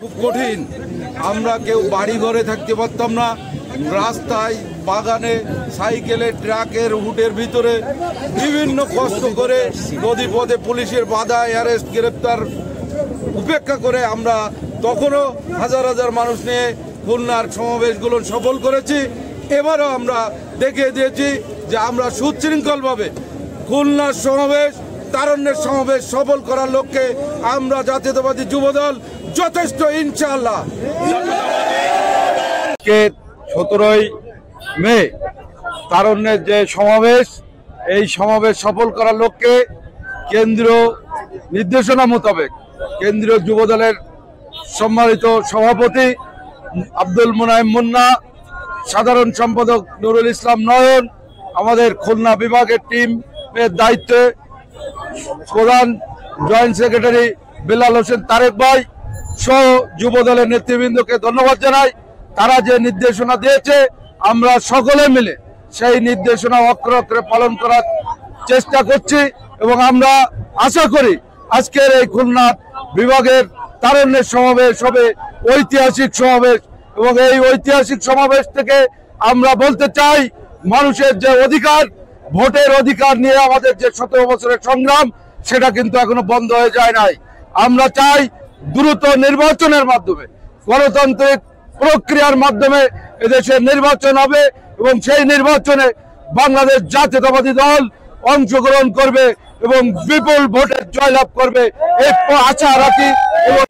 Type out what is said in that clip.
খুব কঠিন। আমরা কেউ বাড়ি ঘরে থাকতে পারতাম না, রাস্তায়, বাগানে, সাইকেলে, ট্রাকের হুটের ভিতরে বিভিন্ন কষ্ট করে নদী পথে পুলিশের বাধা, অ্যারেস্ট, গ্রেপ্তার উপেক্ষা করে আমরা তখনও হাজার হাজার মানুষ নিয়ে খুলনার সমাবেশগুলো সফল করেছি। এবারও আমরা দেখিয়ে দিয়েছি যে আমরা সুশৃঙ্খলভাবে খুলনার সমাবেশ, তারুণ্যের সমাবেশ সফল করার লক্ষ্যে আমরা জাতীয়তাবাদী যুবদল যথেষ্ট, ইনশাআল্লাহ। 17ই মে তারুণ্যের যে সমাবেশ, এই সমাবেশ সফল করার লক্ষ্যে কেন্দ্রীয় নির্দেশনা মোতাবেক কেন্দ্রীয় যুবদলের সম্মানিত সভাপতি আব্দুল মুনাইম মুন্না, সাধারণ সম্পাদক নুরুল ইসলাম নয়ন, আমাদের খুলনা বিভাগের টিমের দায়িত্বে প্রধান জয়েন্ট সেক্রেটারি বেলাল হোসেন তারেক ভাই সহ যুবদলের নেতৃবৃন্দকে ধন্যবাদ জানাই। তারা যে নির্দেশনা দিয়েছে আমরা সকলে মিলে সেই নির্দেশনা অক্ষরে অক্ষরে পালন করার চেষ্টা করছি এবং আমরা আশা করি আজকের এই খুলনা বিভাগের তারুণ্যের সমাবেশ হবে ঐতিহাসিক সমাবেশ এবং এই ঐতিহাসিক সমাবেশ থেকে আমরা বলতে চাই মানুষের যে অধিকার, ভোটের অধিকার নিয়ে আমাদের যে 17 বছরের সংগ্রাম, সেটা কিন্তু এখনো বন্ধ হয়ে যায় নাই। আমরা চাই দ্রুত নির্বাচনের মাধ্যমে, গণতান্ত্রিক প্রক্রিয়ার মাধ্যমে এদেশের নির্বাচন হবে এবং সেই নির্বাচনে বাংলাদেশ জাতীয়তাবাদী দল অংশগ্রহণ করবে এবং বিপুল ভোটে জয়লাভ করবে এই আশা রাখি। এবং